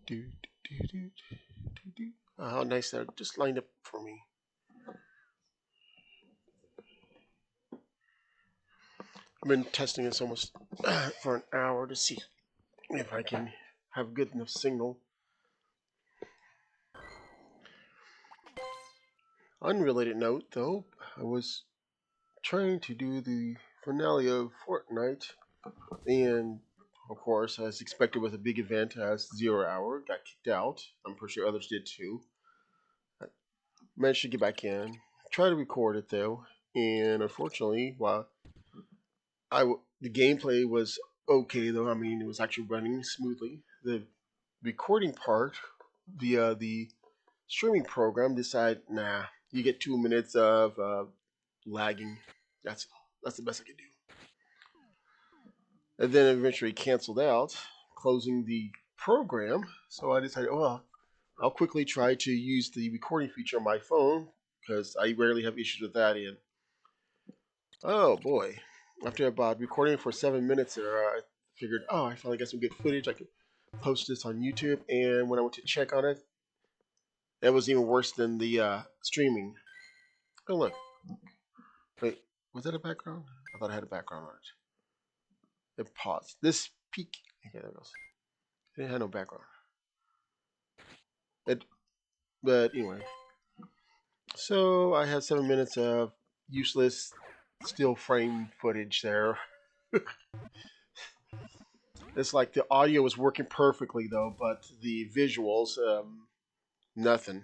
Do, do, do, do, do. Oh, how nice that just lined up for me. I've been testing this almost for an hour to see if I can have good enough signal. Unrelated note, though, I was trying to do the finale of Fortnite, and of course, as expected with a big event as 0 Hour, got kicked out. I'm pretty sure others did too. I managed to get back in, try to record it though, and unfortunately, while the gameplay was okay though, I mean, it was actually running smoothly. The recording part via the streaming program decided, nah, you get 2 minutes of lagging. That's that's the best I could do. And then eventually canceled out, closing the program. So I decided, well, I'll quickly try to use the recording feature on my phone because I rarely have issues with that. And oh boy, after about recording for 7 minutes there, I figured, oh, I finally got some good footage. I could post this on YouTube. And when I went to check on it, it was even worse than the streaming. Oh look, wait, was that a background? I thought I had a background on it. It paused. This peak. Okay, there it goes. It had no background. It, but anyway, so I had 7 minutes of useless still frame footage there. It's like the audio was working perfectly though, but the visuals, nothing.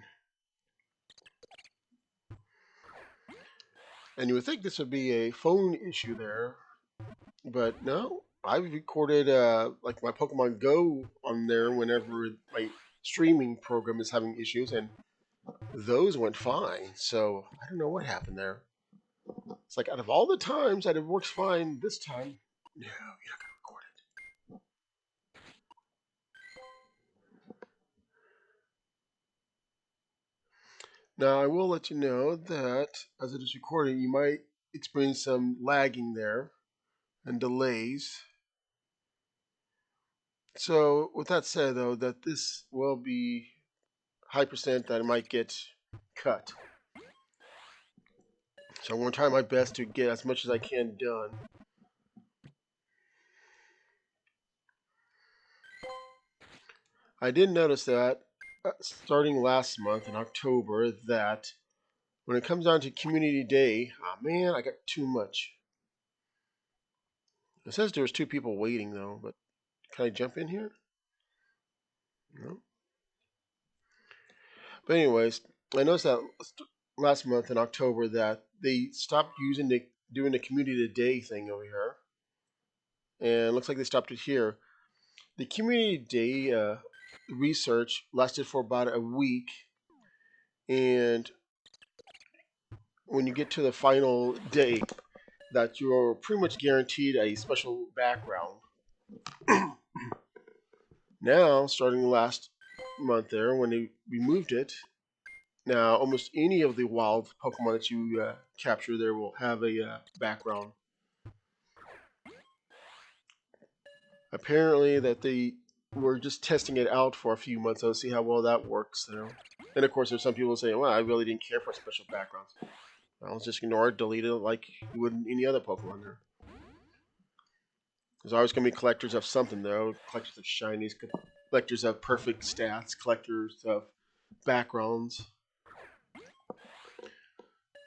And you would think this would be a phone issue there, but no. I've recorded like my Pokemon Go on there whenever my streaming program is having issues, and those went fine. So I don't know what happened there. It's like out of all the times that it works fine, this time, no, you're not gonna record it. Now I will let you know that as it is recording, you might experience some lagging there and delays. So with that said, though, that this will be high percent that it might get cut. So I'm going to try my best to get as much as I can done. I did notice that starting last month in October that when it comes down to Community Day, oh man, I got too much. It says there's two people waiting though, but can I jump in here? No. But anyways, I noticed that last month in October that they stopped doing the Community Day thing over here, and it looks like they stopped it here. The Community Day research lasted for about a week, and when you get to the final day, that you're pretty much guaranteed a special background. Now, starting last month there, when they removed it, now almost any of the wild Pokemon that you capture there will have a background. Apparently, that they were just testing it out for a few months to see how well that works. And of course, there's some people saying, "Well, I really didn't care for special backgrounds. I'll just ignore it, delete it like you would any other Pokemon there." There's always going to be collectors of something, though. Collectors of shinies, collectors of perfect stats, collectors of backgrounds,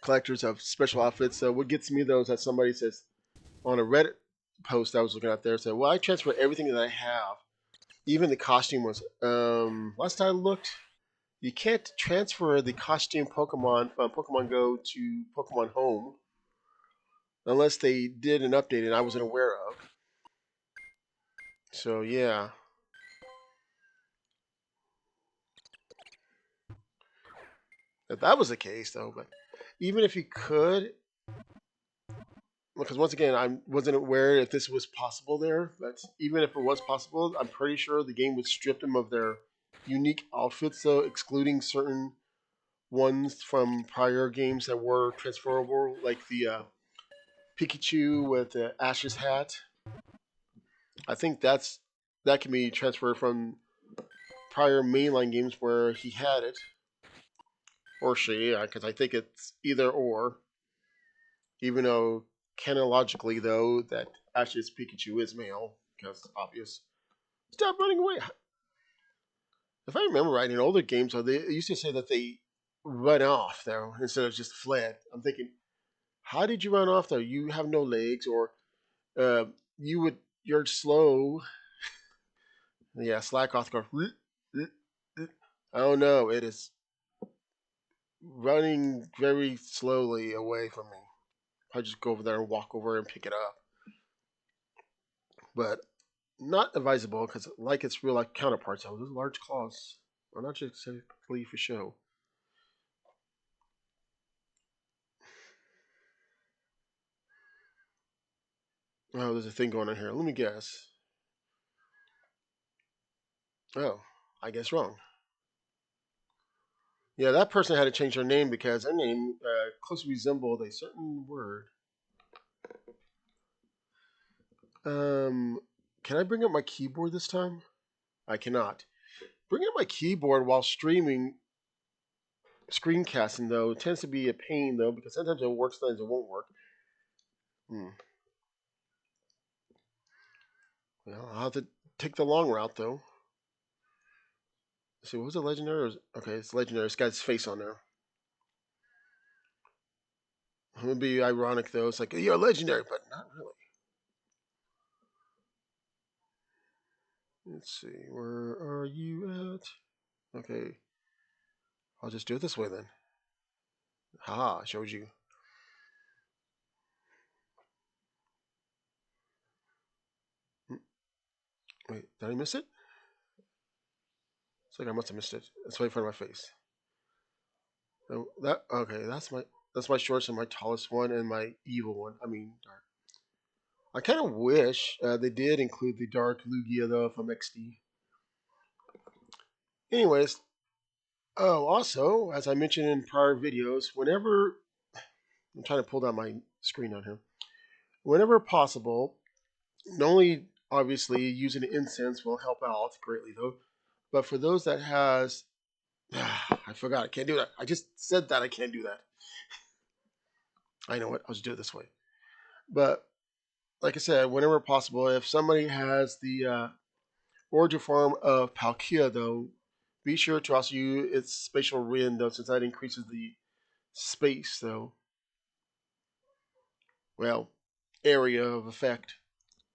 collectors of special outfits. So what gets me, though, is that somebody says on a Reddit post I was looking at there, said, well, I transfer everything that I have. Even the costume was, last I looked, you can't transfer the costume Pokemon from Pokemon Go to Pokemon Home unless they did an update and I wasn't aware of. So, yeah. If that was the case, though, but even if you could, because once again, I wasn't aware if this was possible there, but even if it was possible, I'm pretty sure the game would strip them of their unique outfits, though, excluding certain ones from prior games that were transferable, like the Pikachu with the Ash's hat. I think that can be transferred from prior mainline games where he had it, or she, because I think it's either or. Even though canologically, though, that Ash's Pikachu is male, because it's obvious. Stop running away! If I remember right, in older games, though, they used to say that they run off though instead of just fled. I'm thinking, how did you run off though? You have no legs, or uh, you're slow. Yeah, slack off. Go. Oh no, it is running very slowly away from me. I just go over there and walk over and pick it up. But not advisable because, like its real life counterparts, though, those large claws are not just exactly for show. Oh, there's a thing going on here. Let me guess. Oh, I guess wrong. Yeah, that person had to change their name because their name closely resembled a certain word. Um, can I bring up my keyboard this time? I cannot. Bringing up my keyboard while streaming, screencasting though, tends to be a pain though because sometimes it works, sometimes it won't work. Hmm. Well, I'll have to take the long route though. Let's see, what was it, legendary? Okay, it's legendary. It's got its face on there. It would be ironic though. It's like you're legendary, but not really. Let's see, where are you at? Okay, I'll just do it this way then. Ha, showed you. Hmm, wait, did I miss it? It's like I must have missed it. It's right in front of my face. Oh, that okay? That's my shortest and my tallest one and my evil one. I mean, dark. I kind of wish they did include the dark Lugia though from XD. Anyways, oh, also as I mentioned in prior videos, whenever I'm trying to pull down my screen on here, whenever possible, not only obviously using incense will help out greatly though, but for those that has, I forgot I can't do that. I just said that I can't do that. I know what. I'll just do it this way. But like I said, whenever possible, if somebody has the origin form of Palkia, though, be sure to also use its spatial wind, though, since that increases the space, though. Well, area of effect.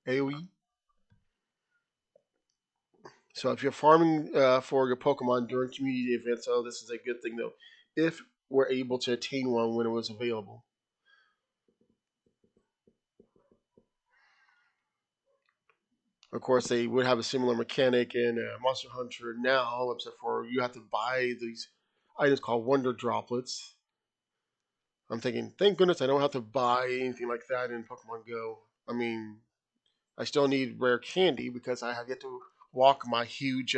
AoE. So if you're farming for your Pokemon during community events, so this is a good thing, though, if we're able to attain one when it was available. Of course, they would have a similar mechanic in Monster Hunter now, except for you have to buy these items called Wonder Droplets. I'm thinking, thank goodness I don't have to buy anything like that in Pokemon Go. I mean, I still need rare candy because I have yet to walk my huge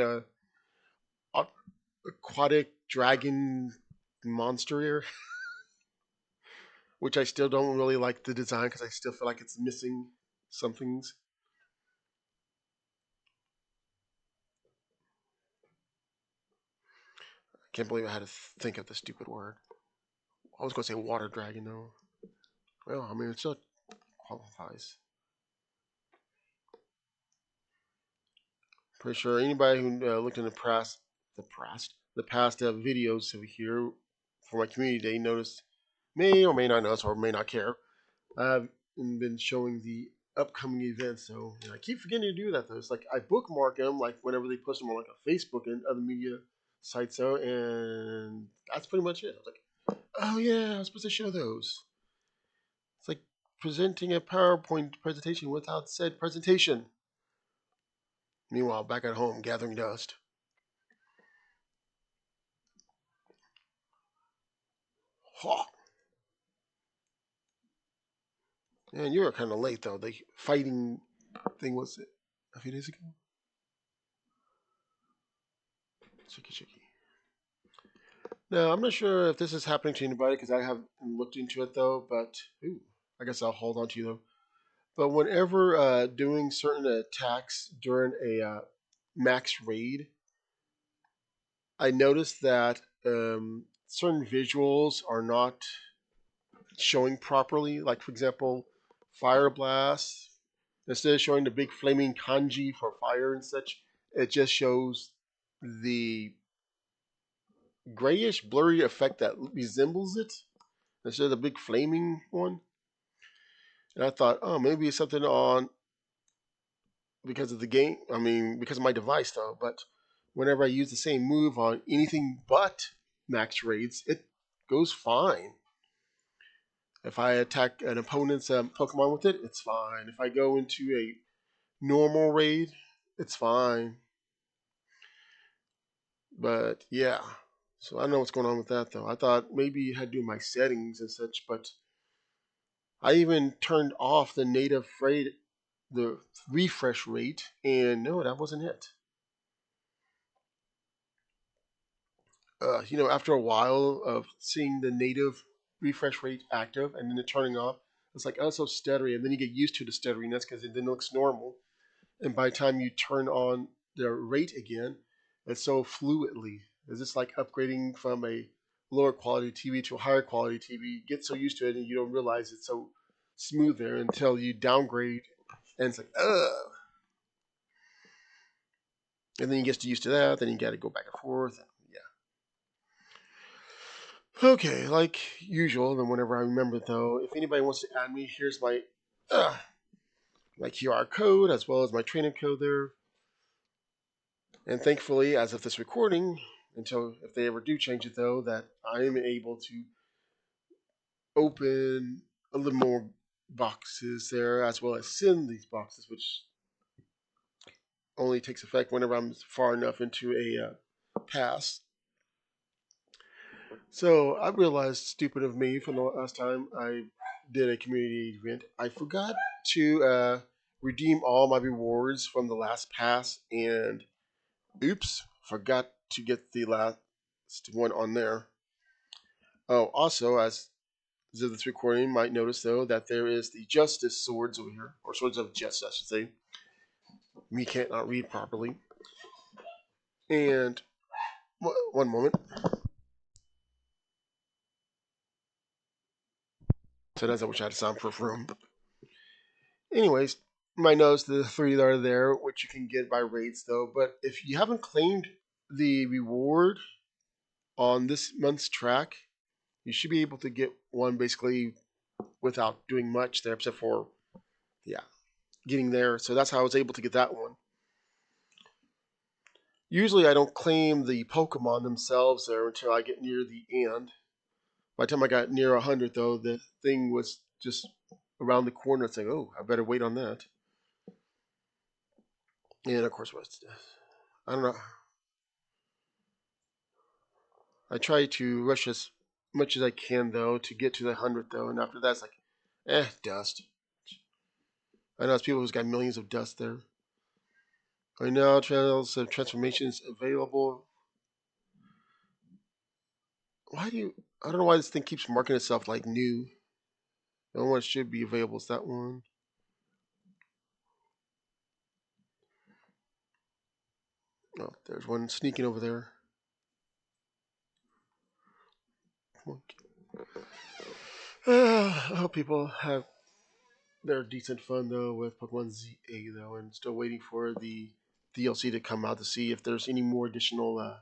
aquatic dragon monster here, which I still don't really like the design because I still feel like it's missing some things. I can't believe I had to think of the stupid word. I was going to say water dragon though. Well, I mean, it still qualifies. Pretty sure anybody who looked in the past videos over here for my community day noticed, may or may not notice or may not care. I've been showing the upcoming events, so I keep forgetting to do that though. It's like I bookmark them like whenever they post them on like a Facebook and other media sites, so and that's pretty much it. I was like, oh yeah, I was supposed to show those. It's like presenting a PowerPoint presentation without said presentation. Meanwhile, back at home, gathering dust. Ha! Man, you were kind of late though. The fighting thing was it a few days ago. Chicky chicky. Now I'm not sure if this is happening to anybody because I haven't looked into it though. But ooh, I guess I'll hold on to you though. But whenever doing certain attacks during a max raid, I noticed that certain visuals are not showing properly. Like, for example, Fire Blast, instead of showing the big flaming kanji for fire and such, it just shows the grayish, blurry effect that resembles it instead of the big flaming one. And I thought, oh, maybe it's something on because of the game. I mean, because of my device, though. But whenever I use the same move on anything but max raids, it goes fine. If I attack an opponent's Pokemon with it, it's fine. If I go into a normal raid, it's fine. But yeah, so I don't know what's going on with that though. I thought maybe it had to do with my settings and such, but I even turned off the native rate, the refresh rate, and no, that wasn't it. After a while of seeing the native refresh rate active and then it turning off, it's like, oh, it's so stuttery, and then you get used to the stutteriness because it then looks normal. And by the time you turn on the rate again, it's so fluidly. It's just like upgrading from a lower quality TV to a higher quality TV. You get so used to it and you don't realize it's so smooth there until you downgrade and it's like, ugh. And then you get used to that, then you got to go back and forth. Yeah. Okay, like usual, then whenever I remember though, if anybody wants to add me, here's uh, my QR code as well as my training code there. And thankfully, as of this recording, until if they ever do change it though, that I am able to open a little more boxes there as well as send these boxes, which only takes effect whenever I'm far enough into a pass. So I realized, stupid of me, from the last time I did a community event, I forgot to redeem all my rewards from the last pass, and oops, forgot to get the last one on there. Oh, also, as of this recording, you might notice though that there is the Justice swords over here, or swords of justice, I should say. Me can't not read properly. And one moment. So that's I wish I had a soundproof room. Anyways, you might notice the three that are there, which you can get by raids though. But if you haven't claimed the reward on this month's track, you should be able to get one basically without doing much there, except for yeah, getting there. So that's how I was able to get that one. Usually, I don't claim the Pokemon themselves there until I get near the end. By the time I got near 100, though, the thing was just around the corner. It's like, oh, I better wait on that. And of course, I don't know. I try to rush as much as I can, though, to get to the 100, though. And after that, it's like, dust. I know there's people who's got millions of dust there. Right now, trails of transformations available. Why do you? I don't know why this thing keeps marking itself like new. The only one that should be available is that one. Oh, there's one sneaking over there. I hope people have their decent fun though with Pokemon ZA though, and still waiting for the DLC to come out to see if there's any more additional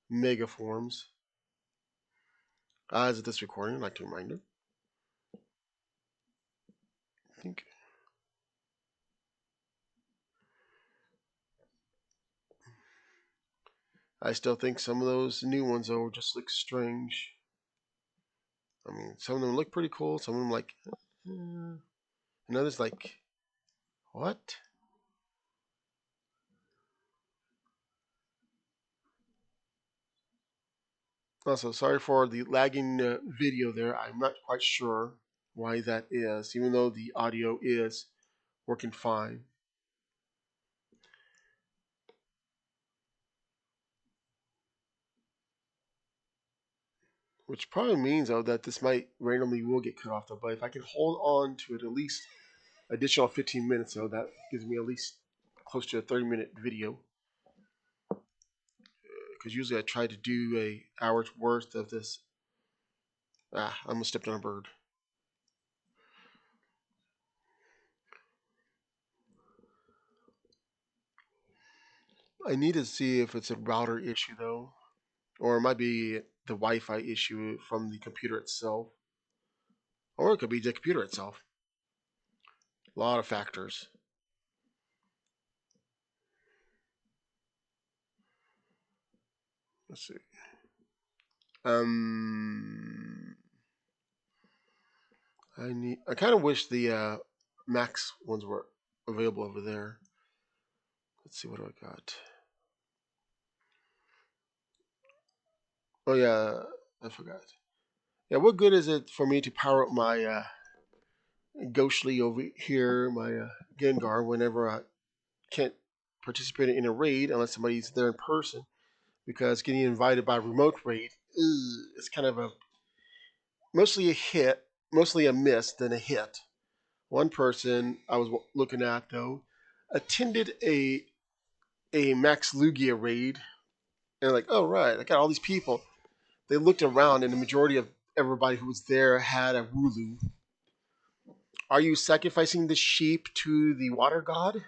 mega forms. As of this recording, I'd like to remind you. I think I still think some of those new ones though just look strange. I mean, some of them look pretty cool. Some of them like, and others like, what? Also, sorry for the lagging video there. I'm not quite sure why that is, even though the audio is working fine. Which probably means though that this might randomly will get cut off though. But if I can hold on to it at least additional 15 minutes though, that gives me at least close to a 30-minute video. because usually I try to do a hour's worth of this. Ah, I almost stepped on a bird. I need to see if it's a router issue though, or it might be the Wi-Fi issue from the computer itself, or it could be the computer itself. A lot of factors. Let's see. Um, I kind of wish the Max ones were available over there. Let's see what do I got. Oh yeah, I forgot. Yeah, what good is it for me to power up my Ghostly over here, my Gengar, whenever I can't participate in a raid unless somebody's there in person? Because getting invited by remote raid is kind of a mostly a hit, mostly a miss than a hit. One person I was looking at though attended a Max Lugia raid, and like, oh right, I got all these people. They looked around, and the majority of everybody who was there had a Wooloo. Are you sacrificing the sheep to the water god?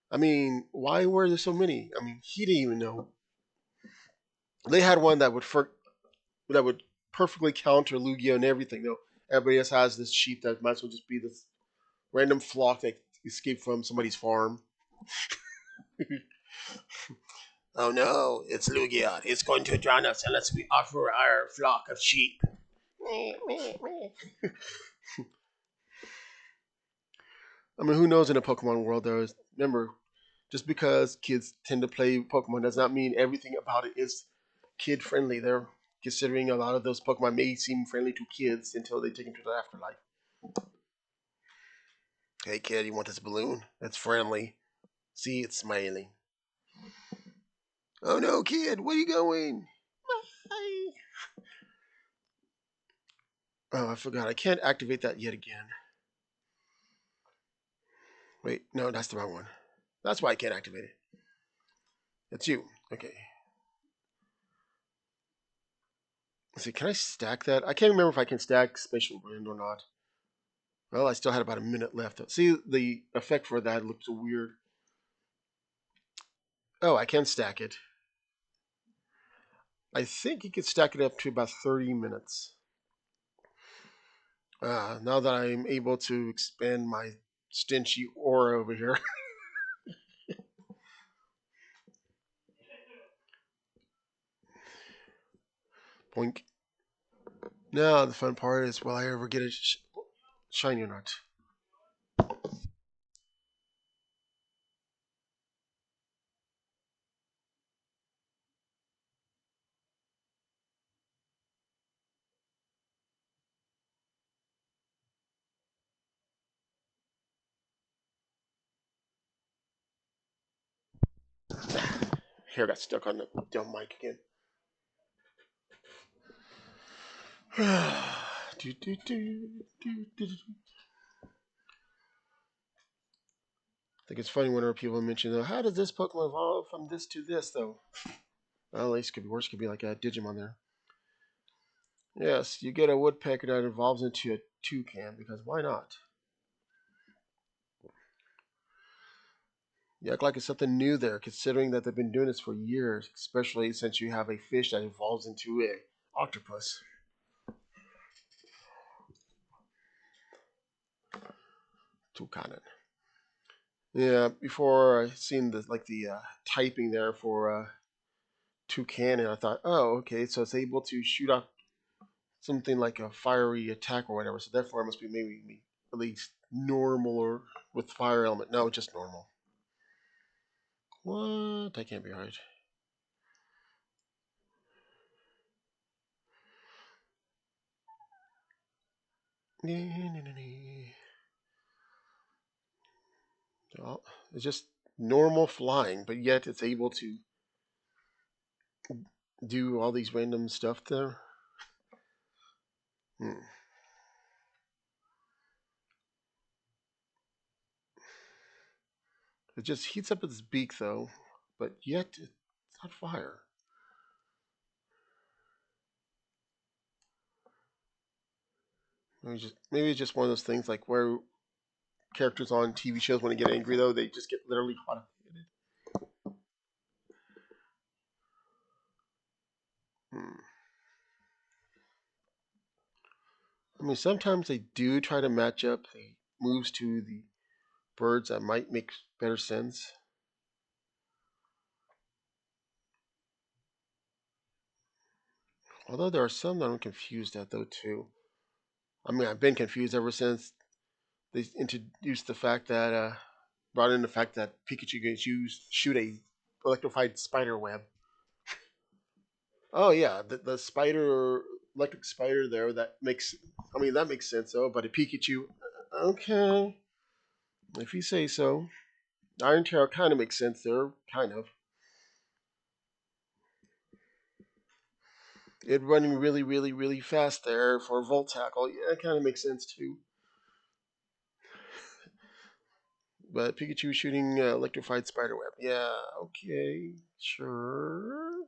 I mean, why were there so many? I mean, he didn't even know. They had one that would perfectly counter Lugia and everything. Though everybody else has this sheep that might as well just be this random flock that escaped from somebody's farm. Oh no, it's Lugia. It's going to drown us unless we offer our flock of sheep. I mean, who knows in the Pokemon world, though? Remember, just because kids tend to play Pokemon does not mean everything about it is kid friendly. They're considering a lot of those Pokemon may seem friendly to kids until they take them to the afterlife. Hey kid, you want this balloon? That's friendly. See, it's smiling. Oh no, kid, where are you going? Oh, I forgot. I can't activate that yet again. Wait, no, that's the wrong one. That's why I can't activate it. It's you. Okay. Let's see, can I stack that? I can't remember if I can stack Spatial Wind or not. Well, I still had about a minute left. See, the effect for that looks so weird. Oh, I can stack it. I think you could stack it up to about 30 minutes. Now that I'm able to expand my Stinchy aura over here. Boink. Now the fun part is will I ever get a shiny or not? Hair got stuck on the dumb mic again. do, do, do, do, do. I think it's funny whenever people mention, though, how does this Pokemon evolve from this to this, though? Well, at least it could be worse. It could be like a Digimon there. Yes, you get a woodpecker that evolves into a toucan, because why not? You act like it's something new there, considering that they've been doing this for years, especially since you have a fish that evolves into a octopus. Toucan. Yeah, before I seen the typing there for toucan, and I thought, oh, okay, so it's able to shoot off something like a fiery attack or whatever. So therefore, it must be maybe at least normal or with fire element. No, just normal. What? That can't be right. Well, it's just normal flying, but yet it's able to do all these random stuff there. Hmm. It just heats up its beak though, but yet It's not fire. Maybe it's just one of those things like where characters on TV shows when they get angry though they just get literally hot. Hmm. I mean, sometimes they do try to match up the moves to the birds that might make better sense. Although there are some that I'm confused at though too. I mean, I've been confused ever since they introduced the fact that brought in the fact that Pikachu can shoot a electrified spider web. Oh yeah, the spider electric spider there that makes. I mean that makes sense though. But a Pikachu, okay, if you say so. Iron Tail kind of makes sense there, kind of. It running really, really, really fast there for Volt Tackle, yeah, it kind of makes sense too. But Pikachu shooting electrified spider web, yeah, okay, sure.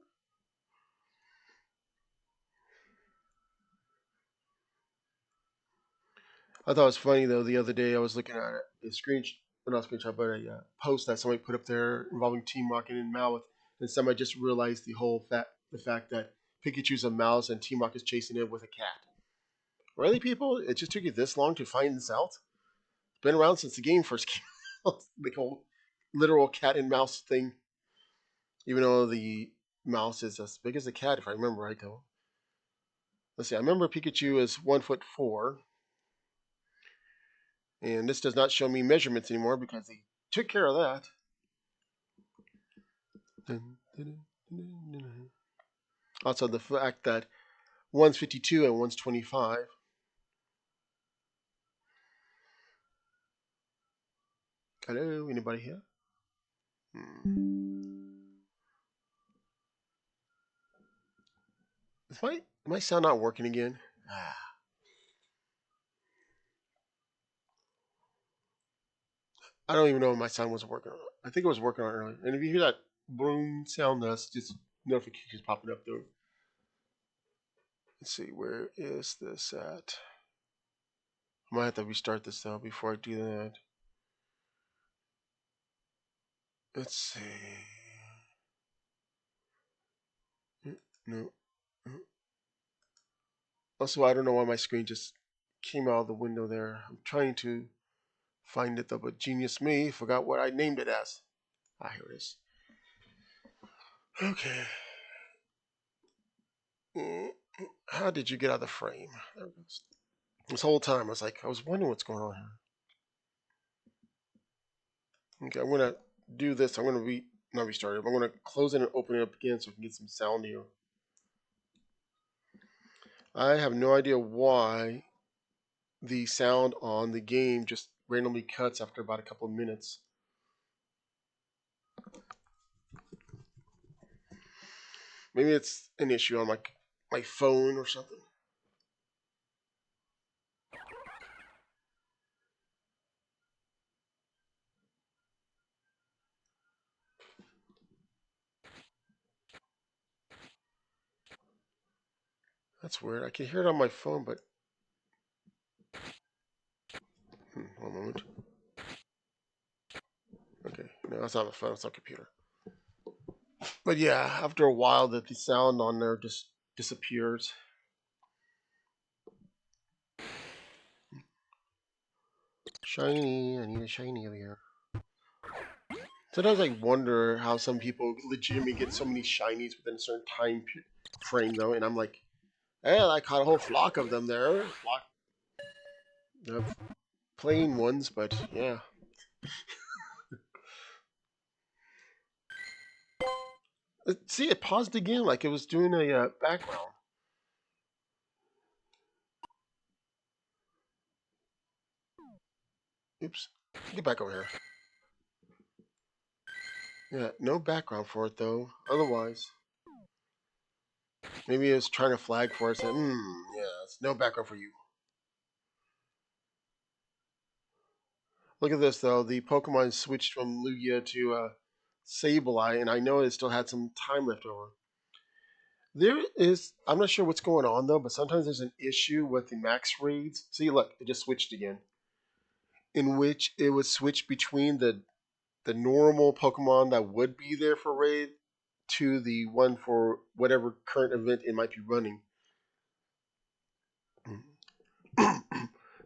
I thought it was funny though. The other day I was looking at a not screenshot, but a post that somebody put up there involving Team Rocket and Mouth, and somebody just realized the fact that Pikachu's a mouse and Team Rocket's chasing it with a cat. Really, people? It just took you this long to find this out? It's been around since the game first came out. The whole literal cat and mouse thing. Even though the mouse is as big as the cat, if I remember right, though. Let's see. I remember Pikachu is 1'4", and this does not show me measurements anymore because they took care of that. Also, the fact that one's 52 and one's 25. Hello, anybody here? Is my sound not working again? Ah, I don't even know if my sound was working. I think it was working on earlier. And if you hear that boom sound, that's just notifications popping up there. Let's see, where is this at? I might have to restart this though before I do that. Let's see. No. Also, I don't know why my screen just came out of the window there. I'm trying to find it though, but genius me forgot what I named it as. Ah, here it is. Okay. How did you get out of the frame? There it goes. This whole time I was wondering what's going on here. Okay, I'm gonna do this. I'm gonna not restart it. I'm gonna close it and open it up again so we can get some sound here. I have no idea why the sound on the game just randomly cuts after about a couple of minutes. Maybe it's an issue on my phone or something. That's weird. I can hear it on my phone, but one moment. Okay, no, that's not my phone. It's on computer. But yeah, after a while, that the sound on there just disappears. Shiny. I need a shiny over here. Sometimes I wonder how some people legitimately get so many shinies within a certain time frame, though, and I'm like, hey, I caught a whole flock of them there. Flock of plain ones, but yeah. See, it paused again like it was doing a background. Oops. Get back over here. Yeah, no background for it though. Otherwise, maybe it's trying to flag for us. Yeah, it's no background for you. Look at this though. The Pokemon switched from Lugia to Sableye, and I know it still had some time left over. I'm not sure what's going on though, but sometimes there's an issue with the max raids. See, look, it just switched again. In which it would switch between the normal Pokemon that would be there for raid to the one for whatever current event it might be running.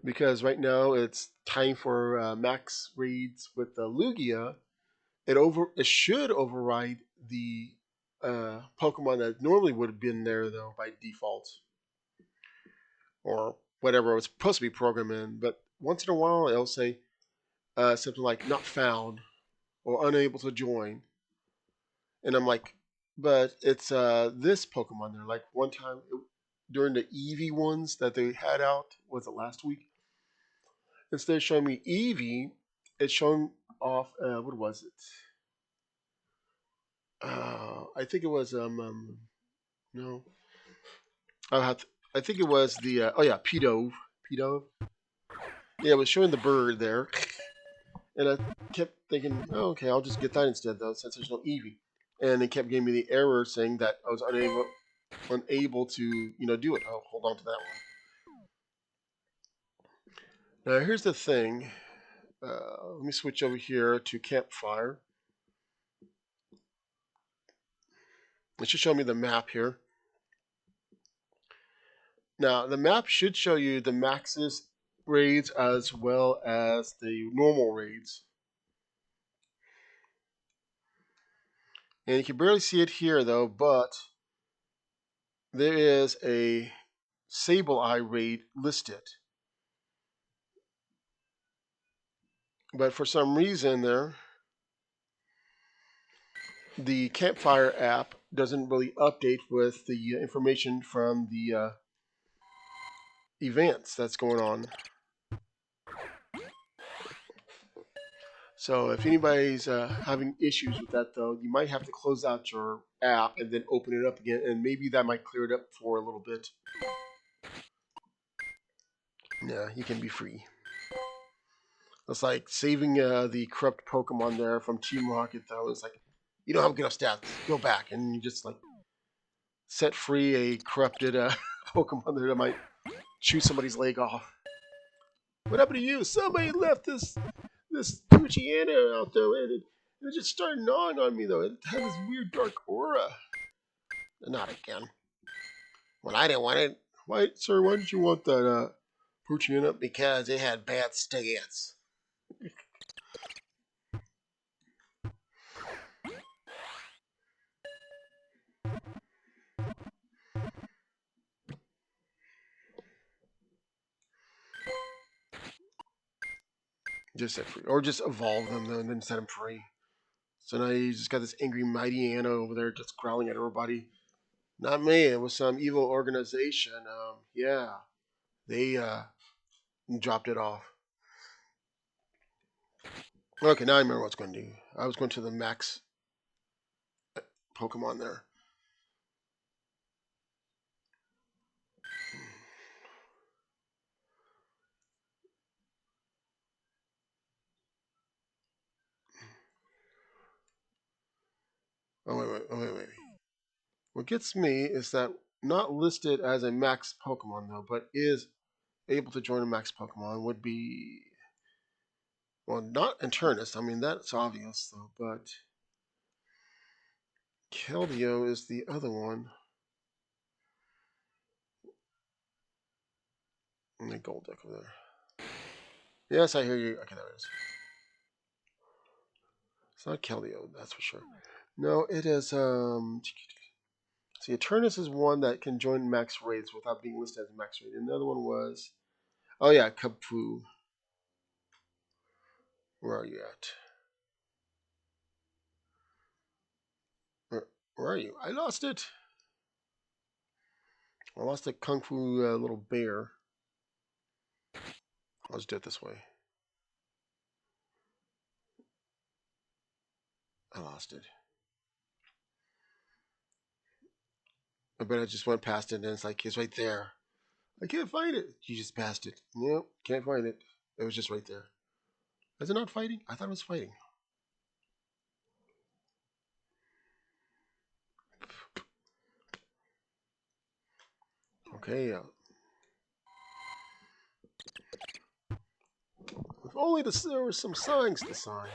Because right now it's time for max raids with the Lugia. It should override the Pokemon that normally would have been there though by default or whatever it was supposed to be programmed in. But once in a while it'll say something like not found or unable to join, and I'm like, but it's this Pokemon there. Like one time during the Eevee ones that they had out, was it last week? Instead of showing me Eevee, it's showing off what was it? I think it was no, I have to, I think it was the oh yeah, Pidove. Pidove. Yeah, it was showing the bird there, and I kept thinking, oh, okay, I'll just get that instead though, since there's no Eevee. And it kept giving me the error saying that I was unable to do it. I'll hold on to that one. Now here's the thing. Let me switch over here to Campfire. It should show me the map here. Now the map should show you the maxes raids as well as the normal raids. And you can barely see it here though, but there is a Sableye raid listed. But for some reason there, the Campfire app doesn't really update with the information from the events that's going on. So if anybody's having issues with that though, you might have to close out your app and then open it up again, and maybe that might clear it up for a little bit. Yeah, you can be free. It's like saving the corrupt Pokemon there from Team Rocket though. It's like, you don't have good enough stats, go back, and you just like set free a corrupted Pokemon there that might chew somebody's leg off. What happened to you? Somebody left this Poochyena out there, and it just started gnawing on me though. It had this weird dark aura. Not again. Well, I didn't want it. Why, sir? Why did you want that Poochyena? Because it had bad stats. Just set free, or just evolve them and then set them free. So now you just got this angry mighty Anna over there just growling at everybody. Not me. It was some evil organization. Yeah, they dropped it off. Okay, now I remember what I was going to do. I was going to the max Pokemon there. Oh wait. What gets me is that not listed as a max Pokemon though, but is able to join a max Pokemon would be, well, not Internus. I mean that's obvious though, but Keldeo is the other one. And the gold deck over there. Yes, I hear you. Okay, there it is. It's not Keldeo, that's for sure. No, it is see, Eternus is one that can join max raids without being listed as a max raid. And the other one was, oh yeah, Kubfu. Where are you at? Where are you? I lost it. I lost the Kung Fu little bear. I'll just do it this way. I lost it. I bet I just went past it and it's like, it's right there. I can't find it. You just passed it. Nope, can't find it. It was just right there. Is it not fighting? I thought it was fighting. Okay, if only there were some signs to sign.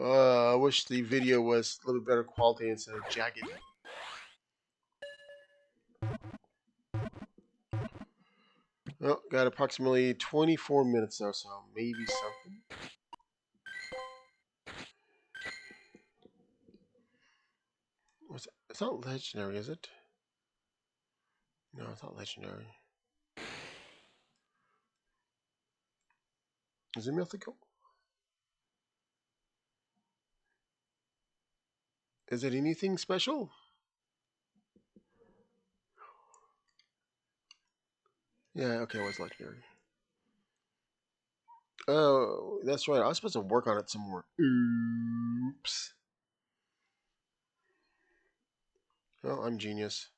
I wish the video was a little bit better quality instead of jagged. Oh, got approximately 24 minutes though, so maybe something. It's not legendary, is it? No, it's not legendary. Is it mythical? Is it anything special? Yeah, okay, it was legendary. Oh, that's right. I was supposed to work on it some more. Oops. Oh, I'm genius.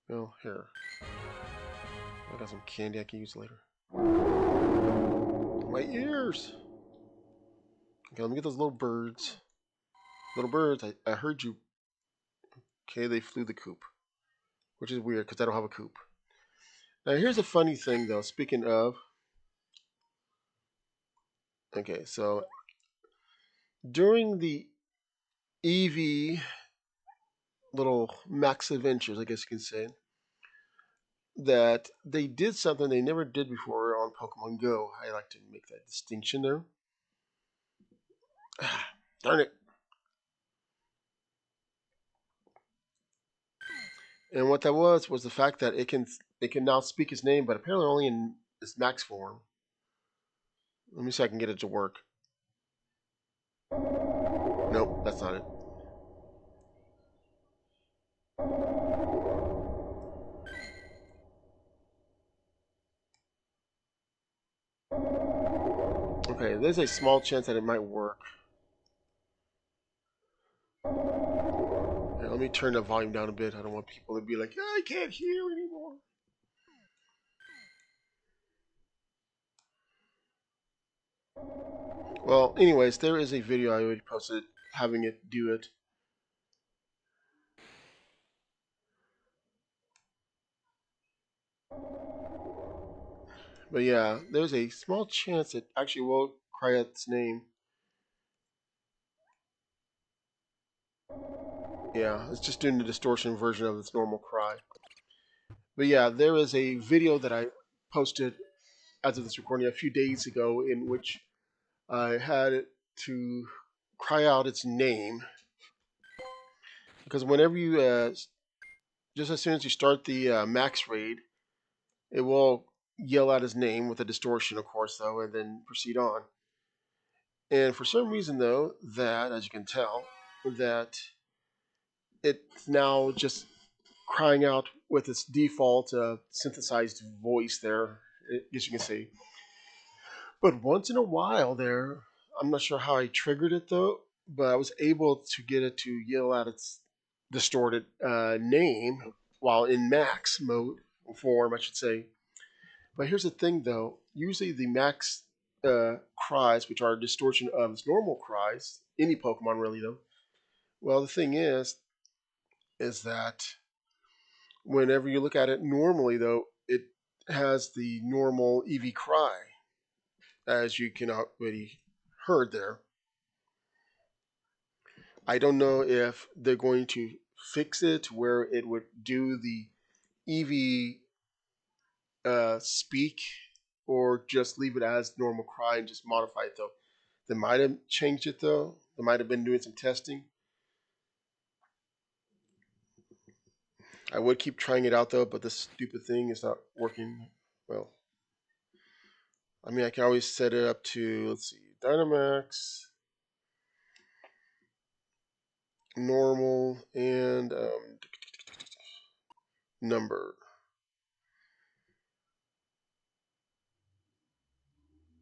Well, here. I got some candy I can use later. My ears! Okay, let me get those little birds. Little birds, I heard you. Okay, they flew the coop. Which is weird, because I don't have a coop. Now, here's a funny thing, though. Speaking of... Okay, so... During the EV little max adventures, I guess you can say, that they did something they never did before on Pokemon Go. I like to make that distinction there. Darn it. And what that was the fact that it can now speak his name, but apparently only in its max form. Let me see if I can get it to work. Nope, that's not it. Okay, there's a small chance that it might work. Here, let me turn the volume down a bit. I don't want people to be like, I can't hear anymore. Well, anyways, there is a video I already posted having it do it. But yeah, there's a small chance it actually will cry out its name. Yeah, it's just doing the distortion version of its normal cry. But yeah, there is a video that I posted as of this recording a few days ago in which I had it to cry out its name. Because whenever you, just as soon as you start the max raid, it will yell out his name with a distortion, of course, though, and then proceed on. And for some reason, though, that, as you can tell, that it's now just crying out with its default synthesized voice there, I guess you can say. But once in a while there, I'm not sure how I triggered it though, but I was able to get it to yell out its distorted name while in max mode form, I should say. But here's the thing though, usually the max cries, which are a distortion of its normal cries, any Pokemon really though. Well, the thing is that whenever you look at it normally though, it has the normal EV cry, as you can already heard there. I don't know if they're going to fix it where it would do the EV speak or just leave it as normal cry and just modify it though. They might have changed it though. They might have been doing some testing. I would keep trying it out though, but this stupid thing is not working well. I mean, I can always set it up to, let's see, Dynamax, normal, and number.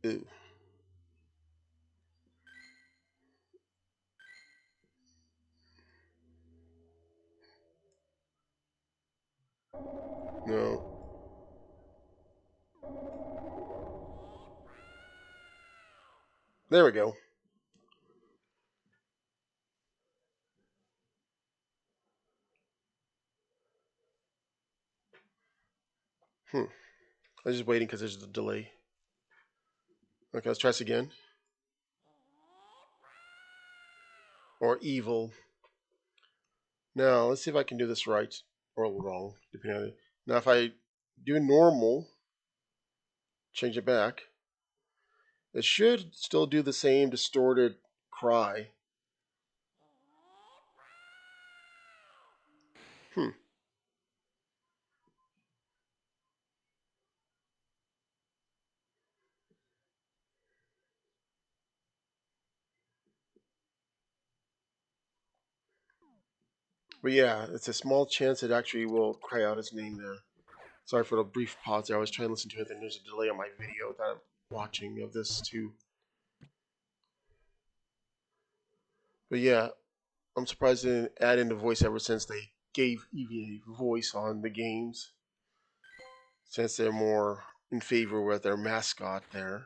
Ew. No. There we go. Hmm. I was just waiting because there's a delay. Okay, let's try this again. Or evil. Now, let's see if I can do this right or wrong, depending on it. Now, if I do normal, change it back, it should still do the same distorted cry. Hmm. But yeah, it's a small chance it actually will cry out his name there. Sorry for the brief pause there. I was trying to listen to it, and there's a delay on my video that I'm watching of this too. But yeah, I'm surprised they didn't add in the voice ever since they gave Eevee a voice on the games, since they're more in favor with their mascot there.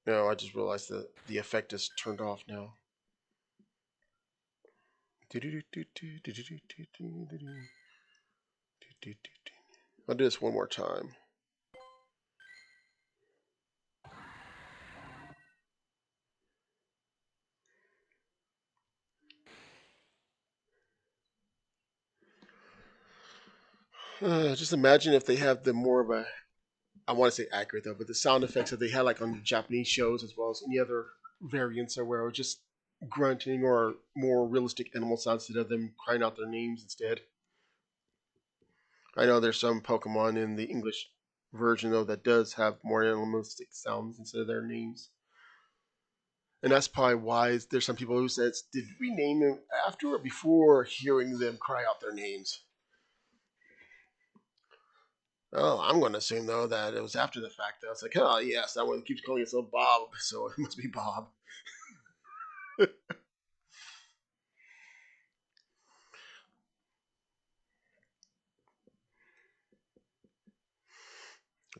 No, I just realized that the effect is turned off now. I'll do this one more time. Just imagine if they have the more of a, I want to say accurate though, but the sound effects that they had like on the Japanese shows as well as any other variants are where it was just grunting or more realistic animal sounds instead of them crying out their names instead. I know there's some Pokemon in the English version though that does have more animalistic sounds instead of their names. And that's probably why there's some people who says, did we name them after or before hearing them cry out their names? Oh, I'm going to assume though that it was after the fact. That I was like, oh yes, that one keeps calling itself Bob, so it must be Bob.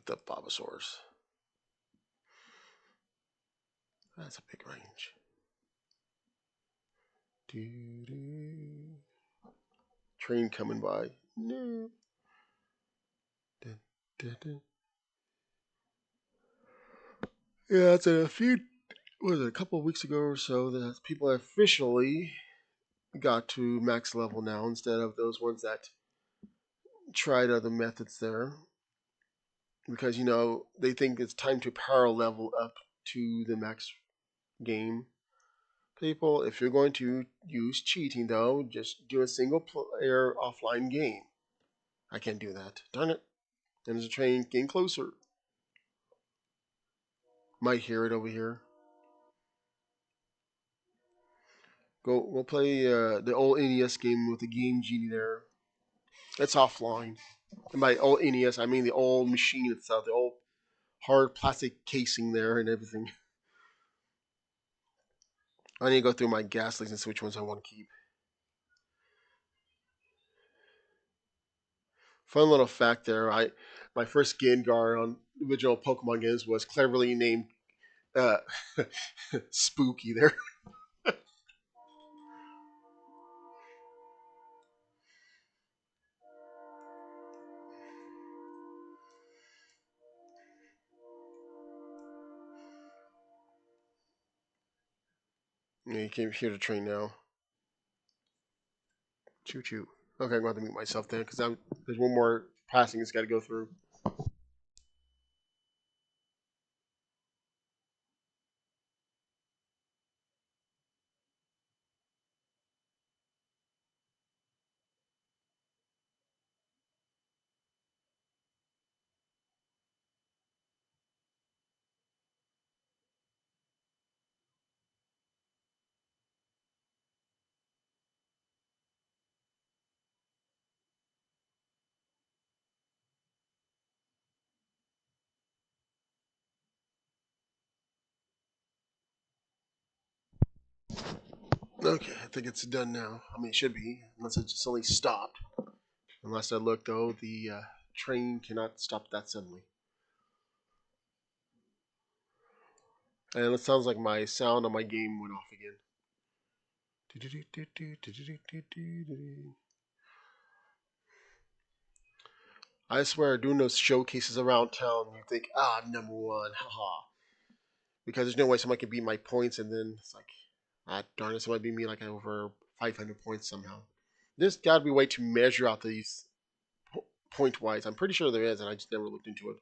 The Bobosaurus. That's a big range. Doo-doo. Train coming by. No. Dun, dun, dun. Yeah, it's a few. What was it? A couple of weeks ago or so that people officially got to max level now instead of those ones that tried other methods there because they think it's time to power level up to the max game. People, if you're going to use cheating though, just do a single player offline game. I can't do that. Darn it! And there's a train getting closer. Might hear it over here. Go play the old NES game with the Game Genie there. It's offline. And by old NES, I mean the old machine itself, the old hard plastic casing there and everything. I need to go through my gas leaks and see which ones I want to keep. Fun little fact there. My first Gengar on original Pokemon games was cleverly named uh, Spooky. There, yeah, you came here to train now. Choo choo. Okay, I'm going to mute myself then because there's one more passing it's got to go through. Okay, I think it's done now. I mean, it should be, unless it just only stopped. Unless I look, though, the train cannot stop that suddenly. And it sounds like my sound on my game went off again. I swear, doing those showcases around town, you think, I'm number one, haha. Because there's no way someone can beat my points, and then it's like, darn it, somebody beat me like over 500 points somehow. There's got to be a way to measure out these point wise. I'm pretty sure there is, and I just never looked into it.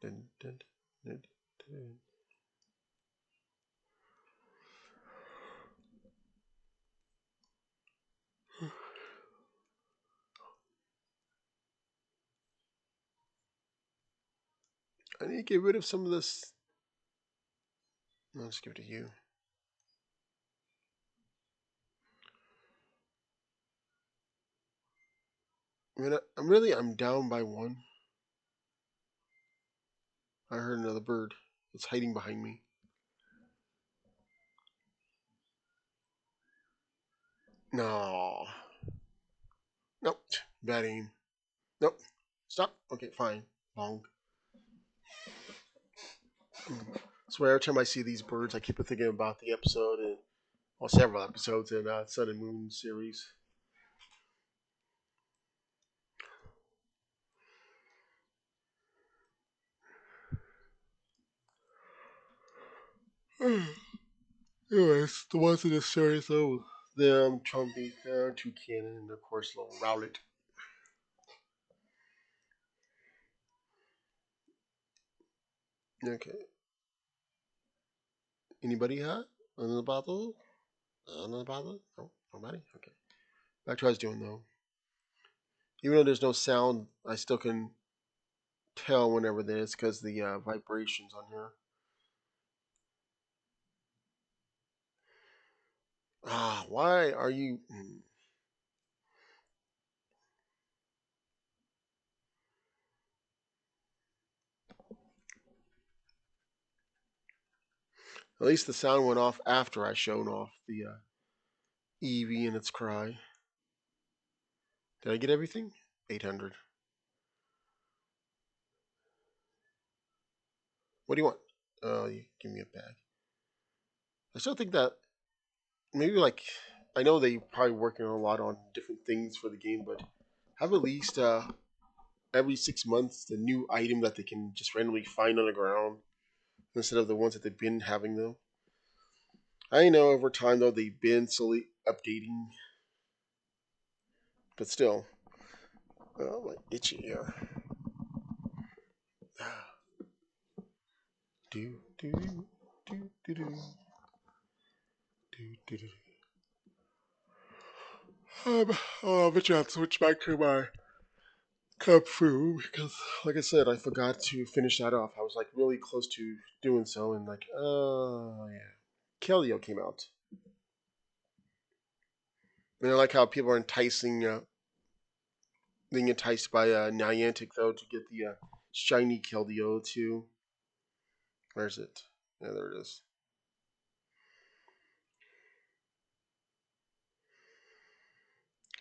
Dun, dun, dun, dun. I need to get rid of some of this. I'll just give it to you. I mean, I'm down by one. I heard another bird. It's hiding behind me. No. Nope. Bad aim. Nope. Stop. Okay, fine. Long. So every time I see these birds, I keep thinking about the episode and well, several episodes in Sun and Moon series. Anyways, the ones in this series though, them, Trumpy, Toucan, and of course little Rowlet. Okay. Anybody another bottle? Another bottle? No, nobody. Okay. Back to what I was doing though. Even though there's no sound, I still can tell whenever there is because the vibrations on here. Why are you? At least the sound went off after I showed off the Eevee and its cry. Did I get everything? 800. What do you want? Oh, you give me a bag. I still think that maybe like I know they probably working a lot on different things for the game, but have at least every 6 months the new item that they can just randomly find on the ground instead of the ones that they've been having though. I know over time though they've been slowly updating, but still, oh my itchy ear. Do do do do do do do do. Oh, I bet you have to switch back to my cup food because, like I said, I forgot to finish that off. I was like really close to doing so, and like, oh yeah, Kellyo came out. And I like how people are being enticed by Niantic though to get the shiny Keldeo too. Where's it? Yeah, there it is.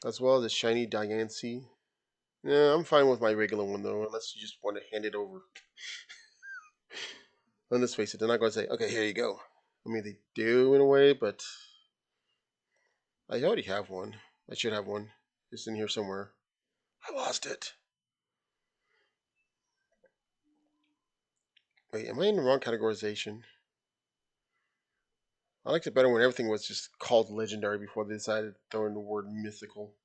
As well as the shiny Diancie. Yeah, I'm fine with my regular one though, unless you just want to hand it over. And let's face it, they're not going to say, "Okay, here you go." I mean, they do in a way, but I already have one. I should have one. It's in here somewhere. I lost it. Wait, am I in the wrong categorization? I liked it better when everything was just called legendary before they decided to throw in the word mythical.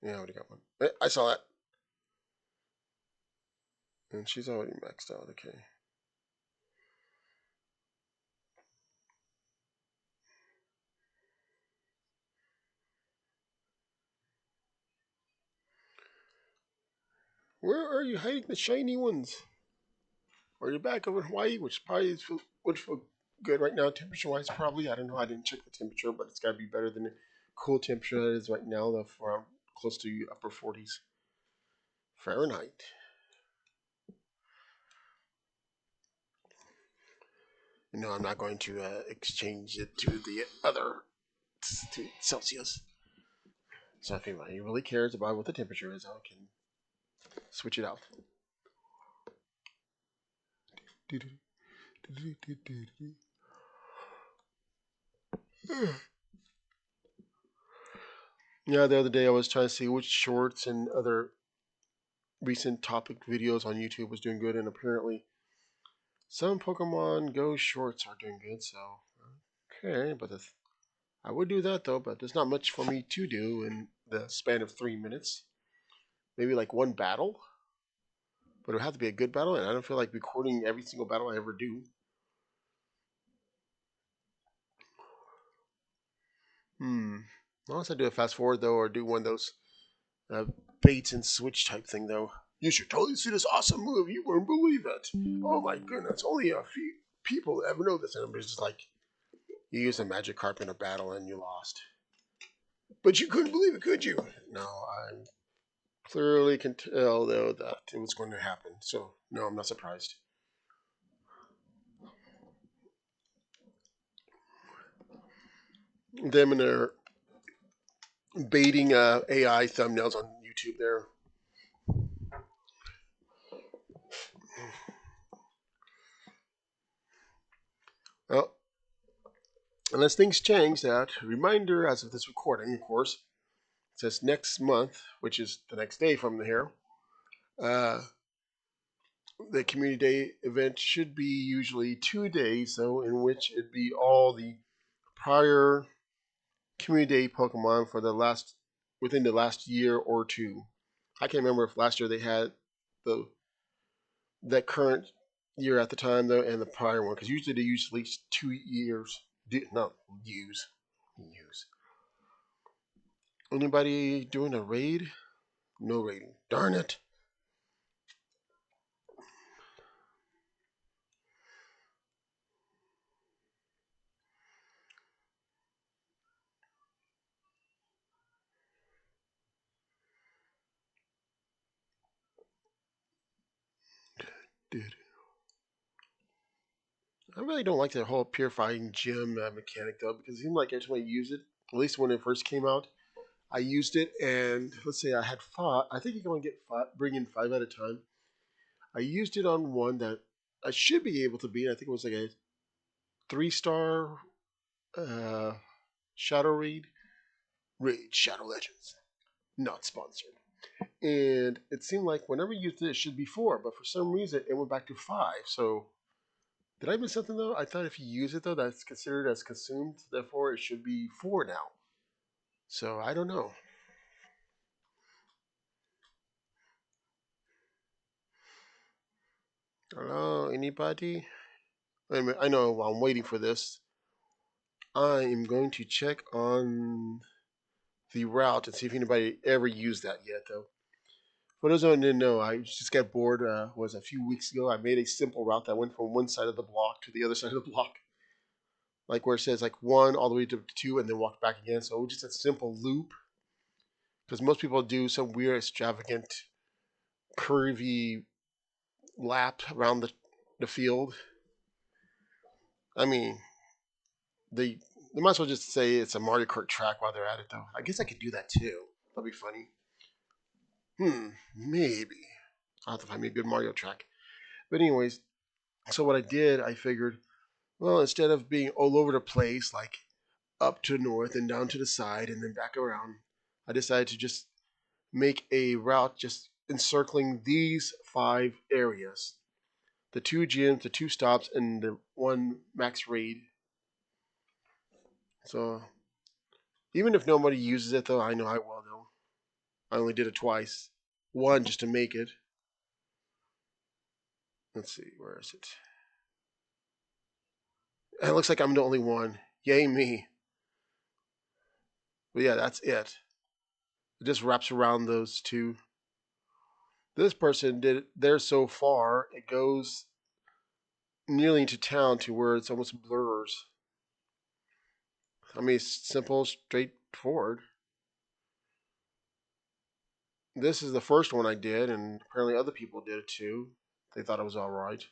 Yeah, I already got one. I saw that. And she's already maxed out. Okay. Where are you hiding the shiny ones? Are you back over in Hawaii, which probably would feel good right now, temperature wise? Probably. I don't know. I didn't check the temperature, but it's got to be better than the cool temperature that is right now, though, around close to upper 40s Fahrenheit. No, I'm not going to exchange it to the other Celsius. So if anybody really cares about what the temperature is, I can switch it out. Yeah, the other day I was trying to see which shorts and other recent topic videos on YouTube was doing good, and apparently some Pokemon Go shorts are doing good. So okay, but I would do that though. But there's not much for me to do in the span of 3 minutes. Maybe like one battle, but it would have to be a good battle, and I don't feel like recording every single battle I ever do. Unless I do a fast forward though, or do one of those uh, baits and switch type thing though. You should totally see this awesome move. You wouldn't believe it. Oh my goodness, only a few people ever know this. And I'm just like, you used a magic carp in a battle and you lost. But you couldn't believe it, could you? No, I clearly can tell though that it was going to happen. So no, I'm not surprised. Them and their baiting AI thumbnails on YouTube there. Well, unless things change, that reminder as of this recording, of course, it says next month, which is the next day from here. Uh, the community day event should be usually 2 days, though, in which it'd be all the prior community day Pokemon for the last within the last year or two. I can't remember if last year they had the that current year at the time though, and the prior one, because usually they use at least 2 years. No, use. Anybody doing a raid? No raiding. Darn it. Dude. I really don't like that whole purifying gem mechanic though, because it seemed like every time I use it, at least when it first came out, I used it, and let's say I had five. I think you can only get five, bring in five at a time. I used it on one that I should be able to beat. I think it was like a 3-star uh, Shadow Raid Shadow Legends, not sponsored. And it seemed like whenever you used it, it should be four, but for some reason it went back to five. So did I miss something though? I thought if you use it though, that's considered as consumed. Therefore, it should be four now. So I don't know. Hello, anybody? I know while I'm waiting for this, I am going to check on the route and see if anybody ever used that yet, though. For those who didn't know, I just got bored. Was a few weeks ago. I made a simple route that went from one side of the block to the other side of the block, like where it says like one all the way to two, and then walk back again. So just a simple loop, because most people do some weird, extravagant, curvy lap around the field. I mean, they might as well just say it's a Mario Kart track while they're at it, though. I guess I could do that too. That'd be funny. Maybe. I'll have to find me a good Mario track. But anyways, so what I did, I figured, well, instead of being all over the place, like up to the north and down to the side and then back around, I decided to just make a route just encircling these five areas. The two gyms, the two stops, and the one max raid. So even if nobody uses it, though, I know I will, though. I only did it twice. One just to make it. Let's see, where is it? It looks like I'm the only one. Yay me. But yeah, that's it. It just wraps around those two. This person did it there so far, it goes nearly into town to where it's almost blurs. I mean, it's simple, straightforward. This is the first one I did, and apparently other people did it too. They thought it was alright.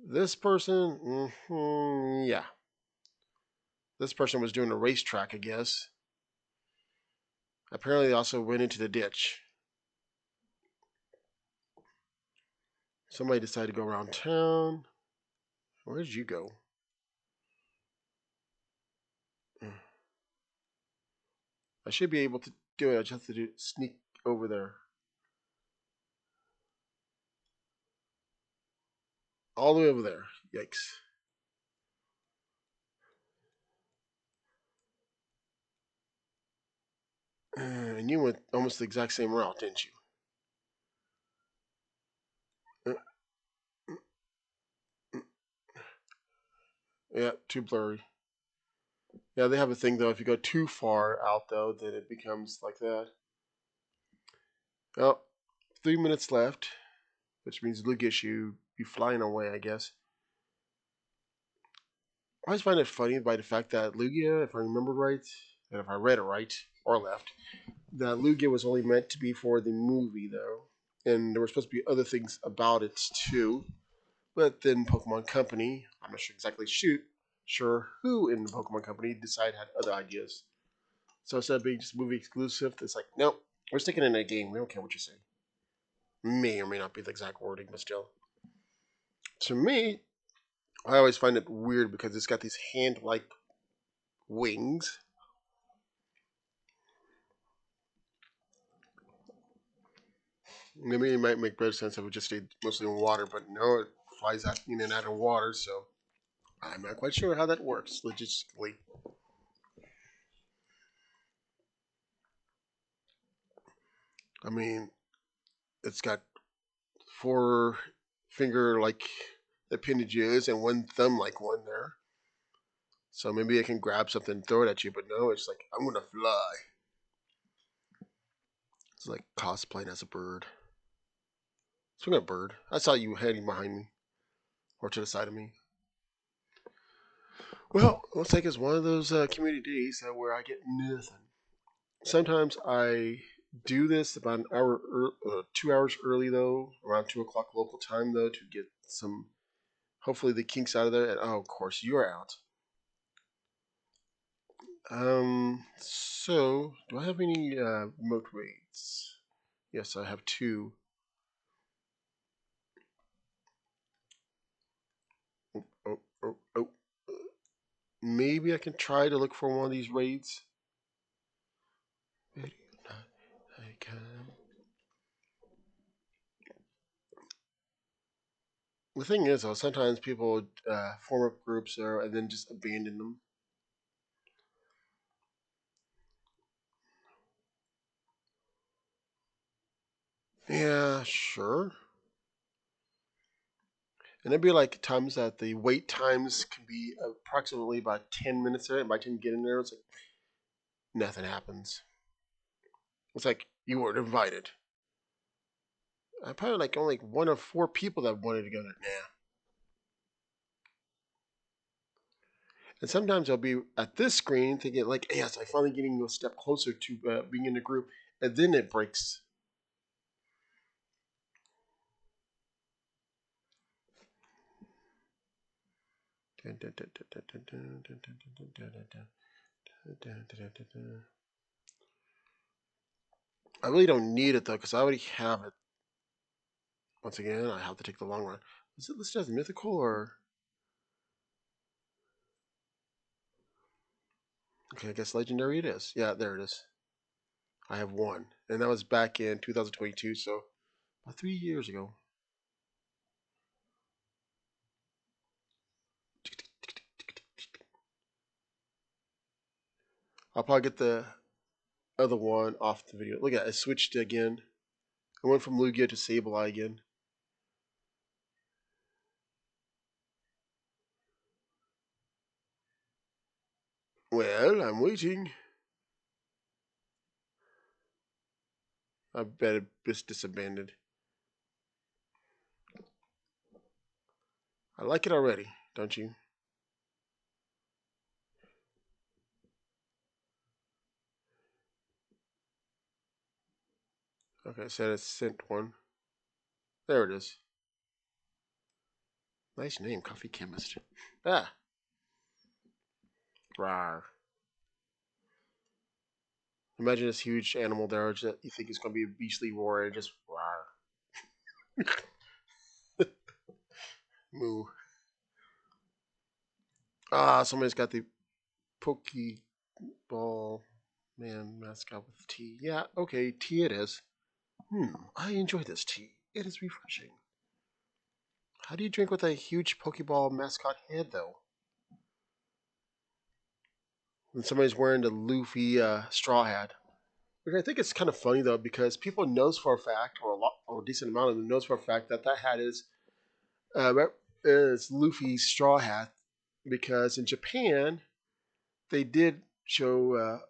This person, yeah. This person was doing a racetrack, I guess. Apparently, they also went into the ditch. Somebody decided to go around town. Where did you go? I should be able to do it. I just have to sneak over there. All the way over there. Yikes. And you went almost the exact same route, didn't you? Uh, yeah, too blurry. Yeah, they have a thing though. If you go too far out though, then it becomes like that. Oh, 3 minutes left, which means Lugia should be flying away, I guess. I always find it funny by the fact that Lugia, if I remember right, and if I read it right or left, that Lugia was only meant to be for the movie though, and there were supposed to be other things about it too. But then Pokemon Company, I'm not sure exactly sure who in the Pokemon Company decided had other ideas. So instead of being just movie exclusive, it's like, nope, we're sticking in a game. We don't care what you say. May or may not be the exact wording, but still. To me, I always find it weird because it's got these hand-like wings. Maybe it might make better sense if it just stayed mostly in water, but no, it flies out in and out of water, so I'm not quite sure how that works logistically. I mean, it's got four finger like appendages and one thumb like one there. So maybe I can grab something and throw it at you, but no, it's like, I'm gonna fly. It's like cosplaying as a bird. Speaking of bird, I saw you heading behind me or to the side of me. Well, looks like it's one of those community days where I get nothing. Sometimes I do this about an hour, 2 hours early though, around 2 o'clock local time though, to get some, hopefully the kinks out of there. And oh, of course, you're out. So do I have any remote raids? Yes, I have two. Oh, oh, oh, oh. Maybe I can try to look for one of these raids. I can. The thing is, though, sometimes people form up groups there and then just abandon them. Yeah, sure. And it'd be like times that the wait times can be approximately about 10 minutes there. And by the time you get in there, it's like nothing happens. It's like you weren't invited. I probably like only like one of four people that wanted to go there. Nah. And sometimes I'll be at this screen thinking like, yes, I finally getting a step closer to being in the group, and then it breaks. I really don't need it though, because I already have it. Once again, I have to take the long run. Is it listed as mythical or? Okay, I guess legendary it is. Yeah, there it is. I have one, and that was back in 2022, so about 3 years ago. I'll probably get the other one off the video. Look at it, I switched again. I went from Lugia to Sableye again. Well, I'm waiting. I bet it's disabandoned. I like it already, don't you? Okay, I said it sent one. There it is. Nice name, Coffee Chemist. Ah, Rawr. Imagine this huge animal there that you think is going to be a beastly roar and just rawr. Moo. Ah, somebody's got the Pokeball man mascot with tea. Yeah, okay, tea it is. I enjoy this tea. It is refreshing. How do you drink with a huge Pokeball mascot head, though? And somebody's wearing the Luffy straw hat. Which I think it's kind of funny though, because people knows for a fact, or a lot, or a decent amount of them knows for a fact that that hat is Luffy's straw hat, because in Japan they did show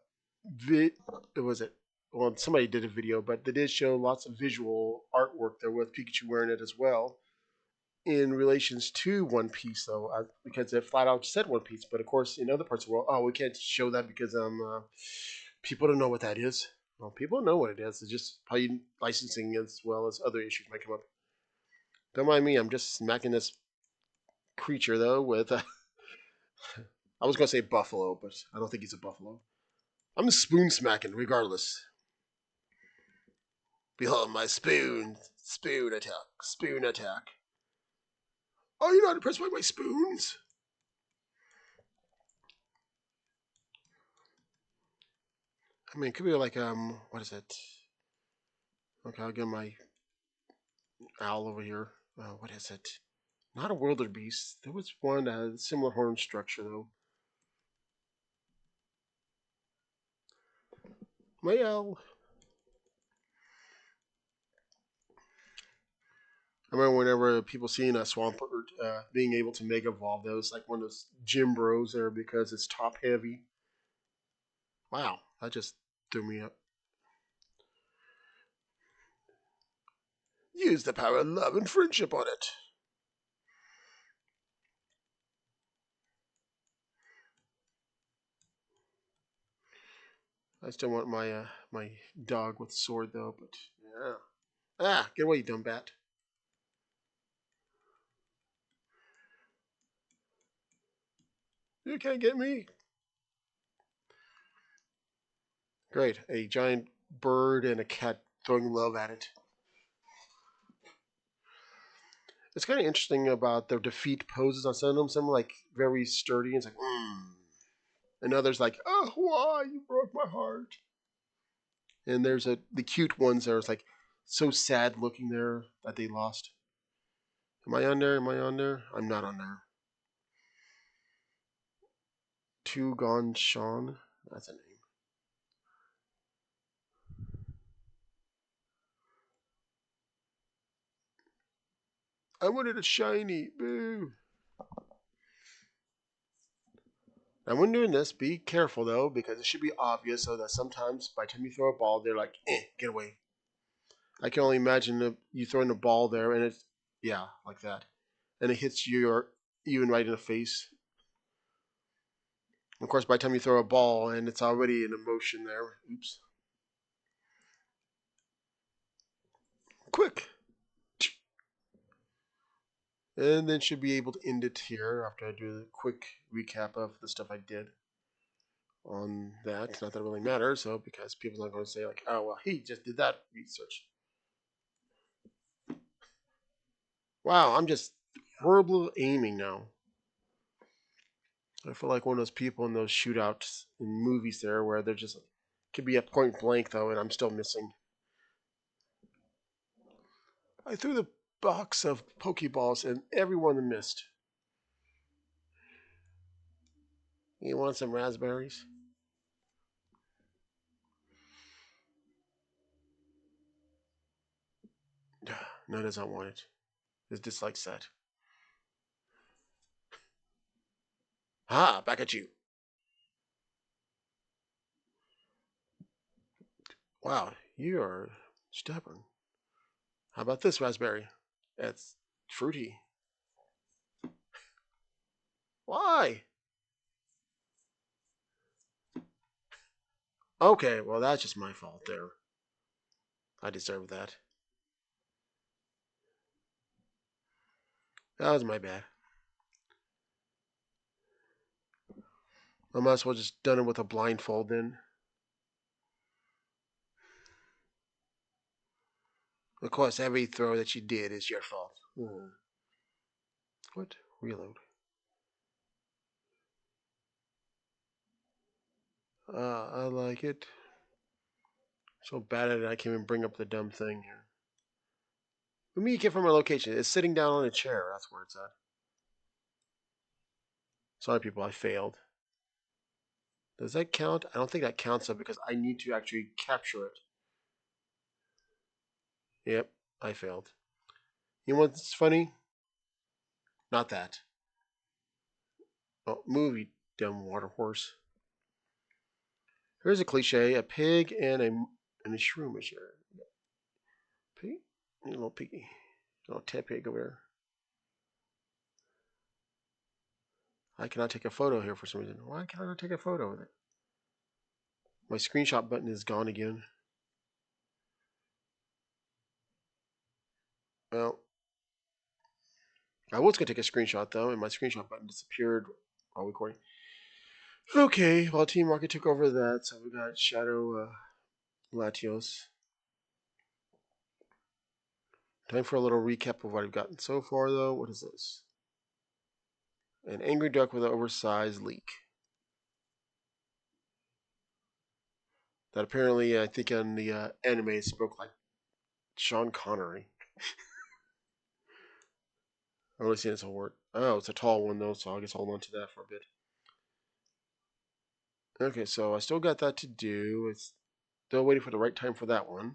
was it? Well, somebody did a video, but they did show lots of visual artwork there with Pikachu wearing it as well. In relations to One Piece, though, because it flat out said One Piece, but of course in other parts of the world, oh, we can't show that because people don't know what that is. Well, people know what it is. It's just probably licensing as well as other issues might come up. Don't mind me. I'm just smacking this creature though with. I was gonna say buffalo, but I don't think he's a buffalo. I'm spoon smacking regardless. Behold my spoon. Spoon attack. Spoon attack. Oh, you're not impressed by my spoons? I mean, it could be like what is it? Okay, I'll get my owl over here. What is it? Not a wildebeest. There was one that had a similar horn structure though. My owl. I remember whenever people seeing a Swampert being able to mega evolve, that was like one of those gym bros there because it's top heavy. Wow, that just threw me up. Use the power of love and friendship on it. I still want my dog with sword though, but yeah. Ah, get away, you dumb bat. You can't get me. Great, a giant bird and a cat throwing love at it. It's kind of interesting about their defeat poses on some of them. Some are like very sturdy and it's like, and others like, oh, why you broke my heart. And there's the cute ones that are like so sad looking there that they lost. Am I on there? Am I on there? I'm not on there. Two Gone Sean. That's a name. I wanted a shiny. Boo. Now, when doing this, be careful though, because it should be obvious so that sometimes by the time you throw a ball, they're like, get away. I can only imagine you throwing a ball there and it's, yeah, like that. And it hits you right in the face. Of course, by the time you throw a ball and it's already an emotion there. Oops. Quick! And then should be able to end it here after I do a quick recap of the stuff I did on that. Not that it really matters, so because people are not going to say like, oh well, he just did that research. Wow, I'm just horrible aiming now. I feel like one of those people in those shootouts in movies there where they're just could be at point blank though, and I'm still missing. I threw the box of Pokeballs and everyone missed. You want some raspberries? No, doesn't want it. His dislike set. Ha! Back at you. Wow, you are stubborn. How about this raspberry? It's fruity. Why? Okay, well that's just my fault there. I deserve that. That was my bad. I might as well just done it with a blindfold then. Of course, every throw that you did is your fault. What? Reload. I like it. So bad at it, I can't even bring up the dumb thing here. Communicate from a location. It's sitting down on a chair. That's where it's at. Sorry, people, I failed. Does that count? I don't think that counts though because I need to actually capture it. Yep, I failed. You know what's funny? Not that. Oh, movie, dumb water horse. Here's a cliche: a pig and a shroom is here. Pig, a little piggy, a little ted pig over there. I cannot take a photo here for some reason. Why can't I not take a photo with it? My screenshot button is gone again. Well, I was gonna take a screenshot though, and my screenshot button disappeared while recording. Okay, well, Team Rocket took over that, so we got Shadow Latios. Time for a little recap of what I've gotten so far, though. What is this? An angry duck with an oversized leak. That apparently, I think, in the anime spoke like Sean Connery. I've only seen it so word. Oh, it's a tall one though, so I guess I'll hold on to that for a bit. Okay, so I still got that to do. It's still waiting for the right time for that one.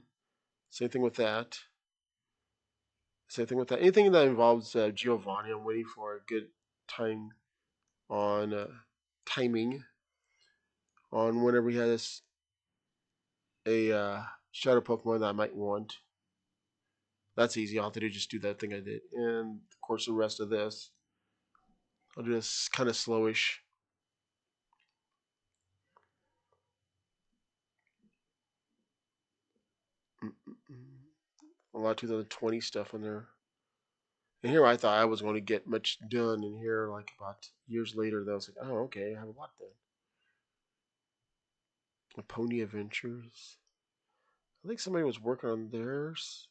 Same thing with that. Same thing with that. Anything that involves Giovanni, I'm waiting for a good time on timing on whenever he has a shadow Pokemon that I might want. That's easy. All I have to do is just do that thing I did. And of course, the rest of this, I'll do this kind of slowish. A lot of 2020 stuff in there. And here I thought I was going to get much done. And here, like about years later, though, I was like, oh, okay, I have a lot done. The Pony Adventures. I think somebody was working on theirs.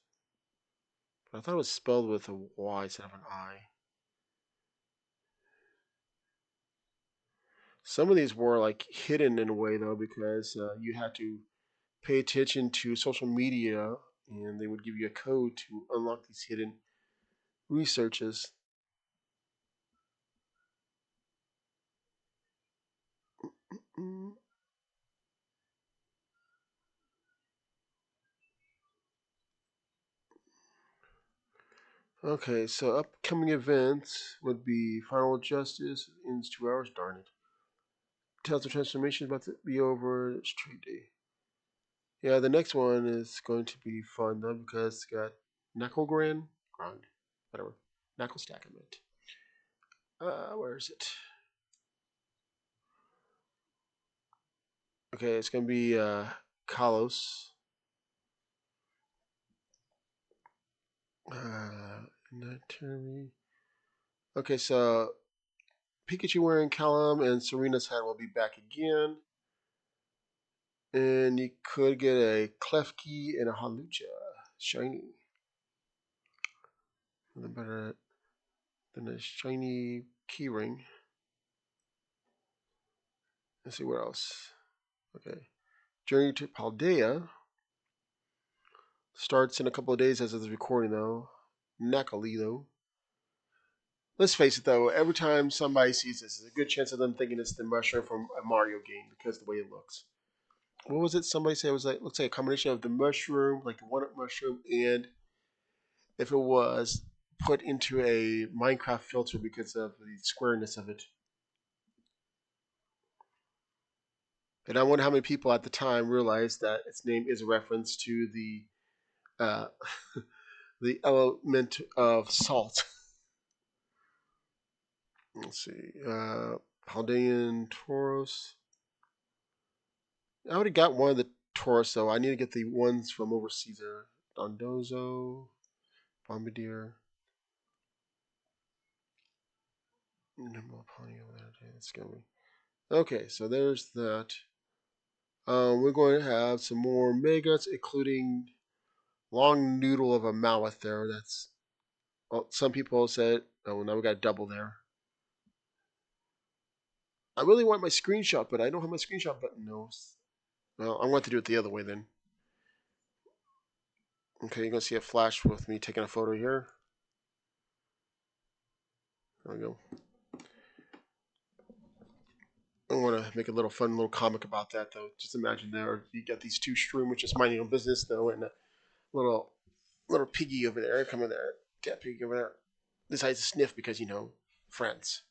But I thought it was spelled with a Y instead of an I. Some of these were like hidden in a way though because you had to pay attention to social media and they would give you a code to unlock these hidden researches. Mm. Okay, so upcoming events would be Final Justice ends 2 hours. Darn it! Tales of Transformation is about to be over. It's trade day. Yeah, the next one is going to be fun though because it's got Knuckle Grind, whatever. Knuckle Stack, I meant. Where is it? Okay, it's gonna be Kalos. Uh, Okay, so Pikachu wearing Callum and Serena's hat will be back again. And you could get a Klefki and a Halucha. Shiny. Nothing better than a shiny keyring. Let's see what else. Okay. Journey to Paldea starts in a couple of days as of this recording, though. Nakali, though. Let's face it, though. Every time somebody sees this, there's a good chance of them thinking it's the mushroom from a Mario game because of the way it looks. What was it? Somebody said it was like looks like a combination of the mushroom, like the one-up mushroom, and if it was put into a Minecraft filter because of the squareness of it. And I wonder how many people at the time realized that its name is a reference to uh, the element of salt. Let's see, Paldean Tauros. I already got one of the Tauros, though. I need to get the ones from overseas. Dondozo, Bombardier. It's gonna be. Okay, so there's that. We're going to have some more megas, including long noodle of a Mallet there. That's well, some people said. Oh, now we got a double there. I really want my screenshot, but I don't have my screenshot button. No. Well, I'm going to do it the other way then. Okay, you're going to see a flash with me taking a photo here. There we go. I want to make a little fun little comic about that, though. Just imagine there, you got these two shroom, which is minding your business, though, and a little piggy over there, coming there, cat piggy over there, decides to sniff because, friends.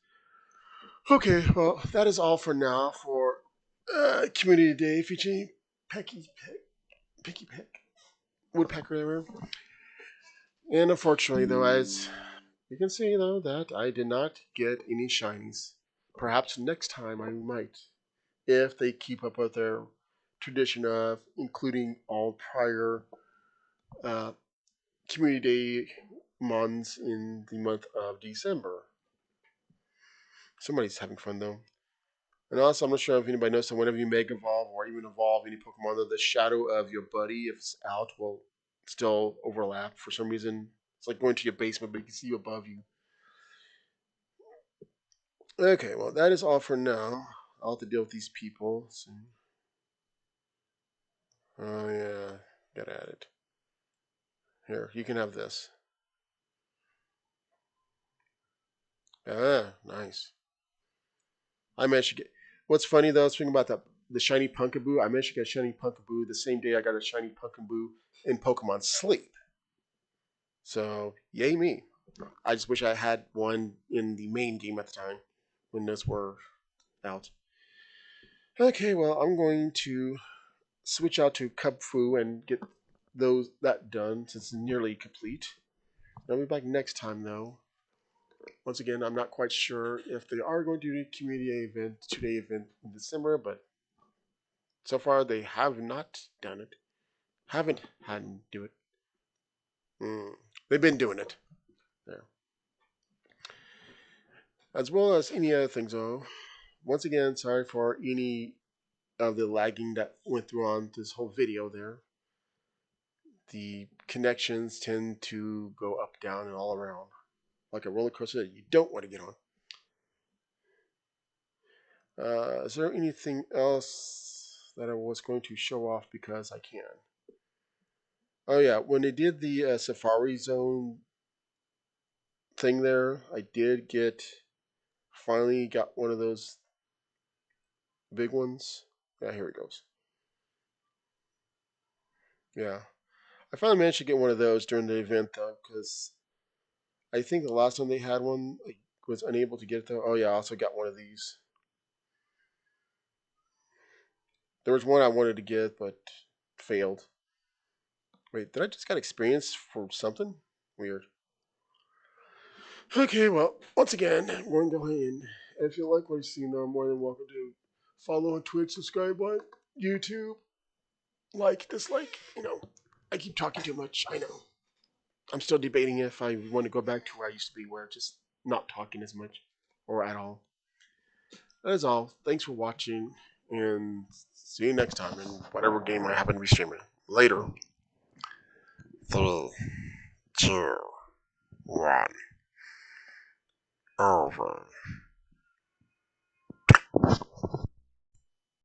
Okay, well, that is all for now for Community Day featuring Pikipek, Woodpecker. And unfortunately, though, as you can see, though, that I did not get any shinies. Perhaps next time I might, if they keep up with their tradition of including all prior uh, Community Day months in the month of December. Somebody's having fun, though. And also, I'm not sure if anybody knows that whenever you Mega Evolve or even evolve any Pokemon, though, the shadow of your buddy, if it's out, will still overlap for some reason. It's like going to your basement, but you can see you above you. Okay, well, that is all for now. I'll have to deal with these people soon. Oh, yeah. Gotta add it. Here, you can have this. Ah, nice. I managed to get. What's funny though, speaking about the shiny Punkaboo, I managed to get a shiny Punkaboo the same day I got a shiny Punkaboo in Pokemon Sleep. So, yay me. I just wish I had one in the main game at the time when those were out. Okay, well, I'm going to switch out to Cub Fu and get that done since it's nearly complete. I'll be back next time though. Once again, I'm not quite sure if they are going to do a community event, 2-day event in December, but so far they have not done it. Haven't had to do it. They've been doing it. There. As well as any other things though. Once again, sorry for any of the lagging that went through on this whole video there. The connections tend to go up, down, and all around. Like a roller coaster that you don't want to get on. Is there anything else that I was going to show off because I can? Oh yeah, when they did the Safari Zone thing there, I did finally got one of those big ones. Yeah, here it goes. Yeah, I finally managed to get one of those during the event though, because I think the last time they had one, I was unable to get it though. Oh yeah, I also got one of these. There was one I wanted to get, but failed. Wait, did I just got experience for something? Weird. Okay, well, once again, we're going to go ahead and if you like what you see, you're more than welcome to follow on Twitch, subscribe on YouTube, like, dislike. I keep talking too much. I know. I'm still debating if I want to go back to where I used to be, where just not talking as much or at all. That is all. Thanks for watching, and see you next time in whatever game I happen to be streaming. Later. 3, 2, 1. Over.